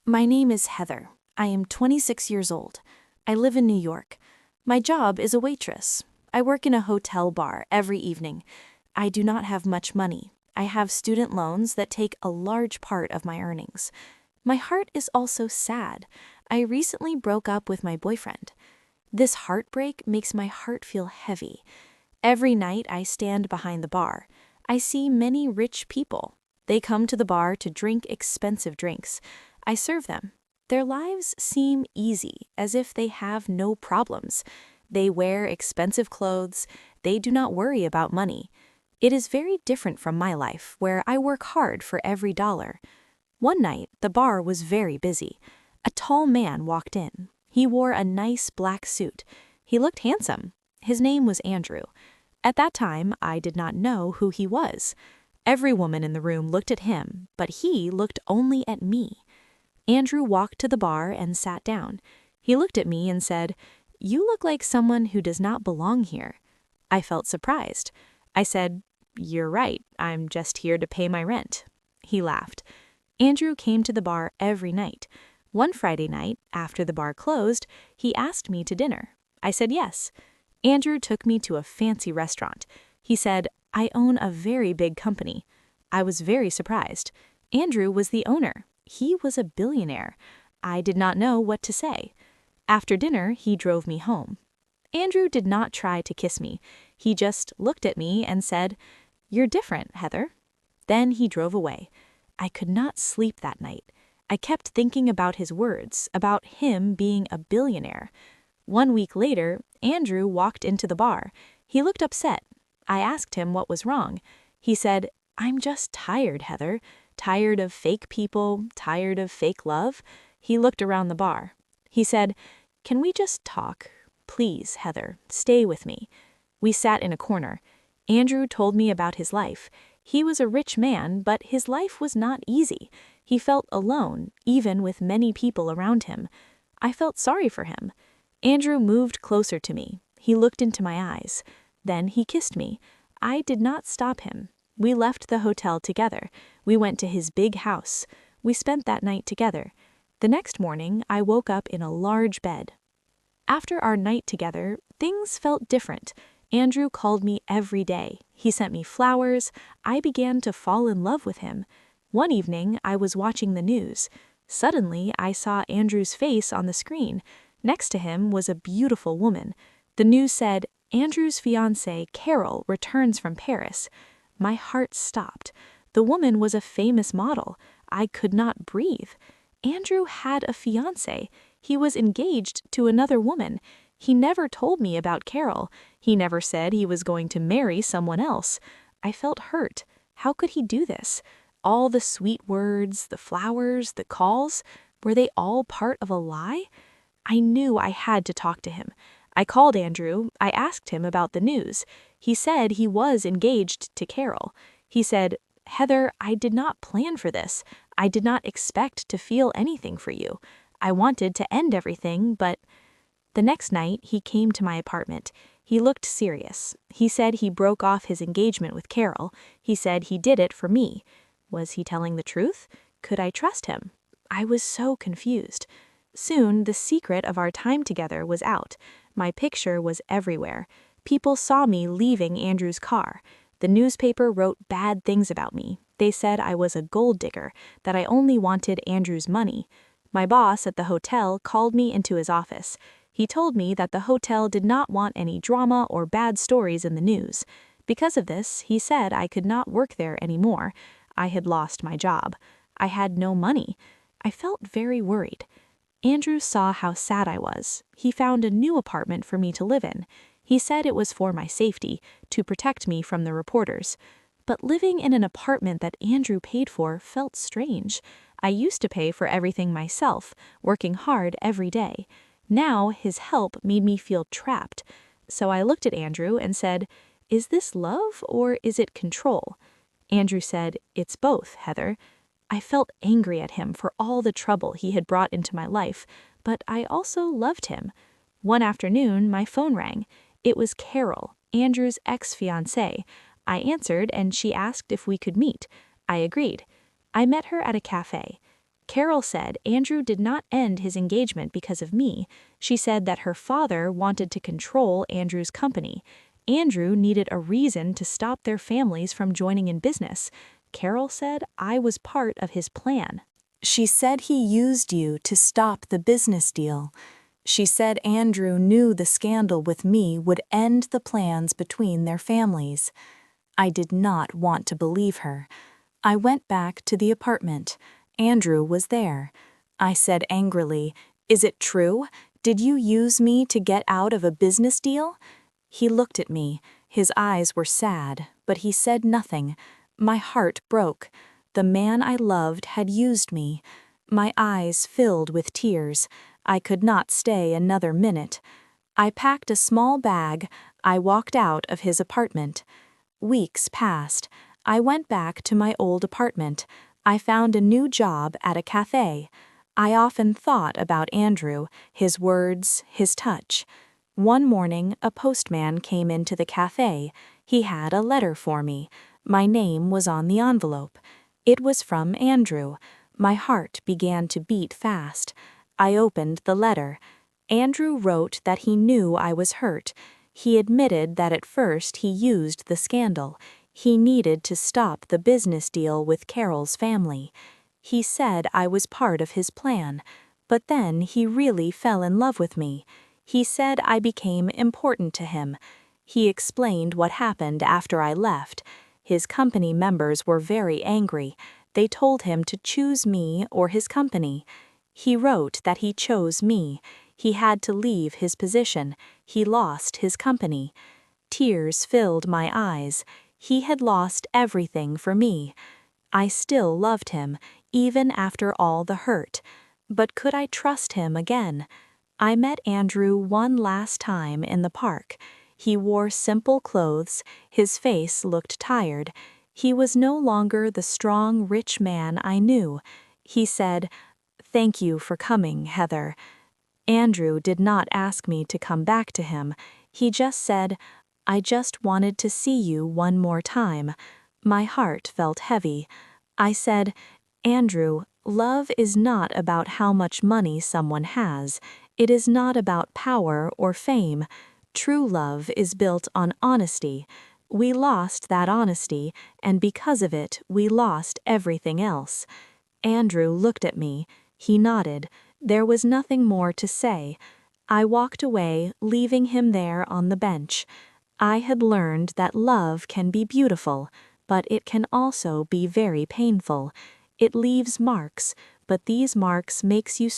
My name is Heather. I am 26 years old. I live in New York. My job is a waitress. I work in a hotel bar every evening. I do not have much money. I have student loans that take a large part of my earnings. My heart is also sad. I recently broke up with my boyfriend. This heartbreak makes my heart feel heavy. Every night I stand behind the bar. I see many rich people. They come to the bar to drink expensive drinks. I serve them. Their lives seem easy, as if they have no problems. They wear expensive clothes. They do not worry about money. It is very different from my life, where I work hard for every dollar. One night, the bar was very busy. A tall man walked in. He wore a nice black suit. He looked handsome. His name was Andrew. At that time, I did not know who he was. Every woman in the room looked at him, but he looked only at me. Andrew walked to the bar and sat down. He looked at me and said, "You look like someone who does not belong here." I felt surprised. I said, "You're right. I'm just here to pay my rent." He laughed. Andrew came to the bar every night. One Friday night, after the bar closed, he asked me to dinner. I said yes. Andrew took me to a fancy restaurant. He said, "I own a very big company." I was very surprised. Andrew was the owner. He was a billionaire. I did not know what to say. After dinner, he drove me home. Andrew did not try to kiss me. He just looked at me and said, "You're different, Heather." Then he drove away. I could not sleep that night. I kept thinking about his words, about him being a billionaire. 1 week later, Andrew walked into the bar. He looked upset. I asked him what was wrong. He said, "I'm just tired, Heather. Tired of fake people, tired of fake love." He looked around the bar. He said, "Can we just talk? Please, Heather, stay with me." We sat in a corner. Andrew told me about his life. He was a rich man, but his life was not easy. He felt alone, even with many people around him. I felt sorry for him. Andrew moved closer to me. He looked into my eyes. Then he kissed me. I did not stop him. We left the hotel together. We went to his big house. We spent that night together. The next morning, I woke up in a large bed. After our night together, things felt different. Andrew called me every day. He sent me flowers. I began to fall in love with him. One evening, I was watching the news. Suddenly, I saw Andrew's face on the screen. Next to him was a beautiful woman. The news said, "Andrew's fiancée, Carol, returns from Paris." My heart stopped. The woman was a famous model. I could not breathe. Andrew had a fiancée. He was engaged to another woman. He never told me about Carol. He never said he was going to marry someone else. I felt hurt. How could he do this? All the sweet words, the flowers, the calls, were they all part of a lie? I knew I had to talk to him. I called Andrew. I asked him about the news. He said he was engaged to Carol. He said, "Heather, I did not plan for this. I did not expect to feel anything for you. I wanted to end everything, but..." The next night, he came to my apartment. He looked serious. He said he broke off his engagement with Carol. He said he did it for me. Was he telling the truth? Could I trust him? I was so confused. Soon, the secret of our time together was out. My picture was everywhere. People saw me leaving Andrew's car. The newspaper wrote bad things about me. They said I was a gold digger, that I only wanted Andrew's money. My boss at the hotel called me into his office. He told me that the hotel did not want any drama or bad stories in the news. Because of this, he said I could not work there anymore. I had lost my job. I had no money. I felt very worried. Andrew saw how sad I was. He found a new apartment for me to live in. He said it was for my safety, to protect me from the reporters. But living in an apartment that Andrew paid for felt strange. I used to pay for everything myself, working hard every day. Now his help made me feel trapped. So I looked at Andrew and said, "Is this love or is it control?" Andrew said, "It's both, Heather." I felt angry at him for all the trouble he had brought into my life, but I also loved him. One afternoon, my phone rang. It was Carol, Andrew's ex-fiancée. I answered and she asked if we could meet. I agreed. I met her at a cafe. Carol said Andrew did not end his engagement because of me. She said that her father wanted to control Andrew's company. Andrew needed a reason to stop their families from joining in business. Carol said I was part of his plan. She said he used you to stop the business deal. She said Andrew knew the scandal with me would end the plans between their families. I did not want to believe her. I went back to the apartment. Andrew was there. I said angrily, "Is it true? Did you use me to get out of a business deal?" He looked at me. His eyes were sad, but he said nothing. My heart broke. The man I loved had used me. My eyes filled with tears. I could not stay another minute. I packed a small bag. I walked out of his apartment. Weeks passed. I went back to my old apartment. I found a new job at a cafe. I often thought about Andrew, his words, his touch. One morning, a postman came into the cafe. He had a letter for me. My name was on the envelope. It was from Andrew. My heart began to beat fast. I opened the letter. Andrew wrote that he knew I was hurt. He admitted that at first he used the scandal. He needed to stop the business deal with Carol's family. He said I was part of his plan, but then he really fell in love with me. He said I became important to him. He explained what happened after I left. His company members were very angry. They told him to choose me or his company. He wrote that he chose me. He had to leave his position. He lost his company. Tears filled my eyes. He had lost everything for me. I still loved him, even after all the hurt. But could I trust him again? I met Andrew one last time in the park. He wore simple clothes. His face looked tired. He was no longer the strong, rich man I knew. He said, "Thank you for coming, Heather." Andrew did not ask me to come back to him. He just said, "I just wanted to see you one more time." My heart felt heavy. I said, "Andrew, love is not about how much money someone has. It is not about power or fame. True love is built on honesty. We lost that honesty, and because of it, we lost everything else." Andrew looked at me. He nodded. There was nothing more to say. I walked away, leaving him there on the bench. I had learned that love can be beautiful, but it can also be very painful. It leaves marks, but these marks makes you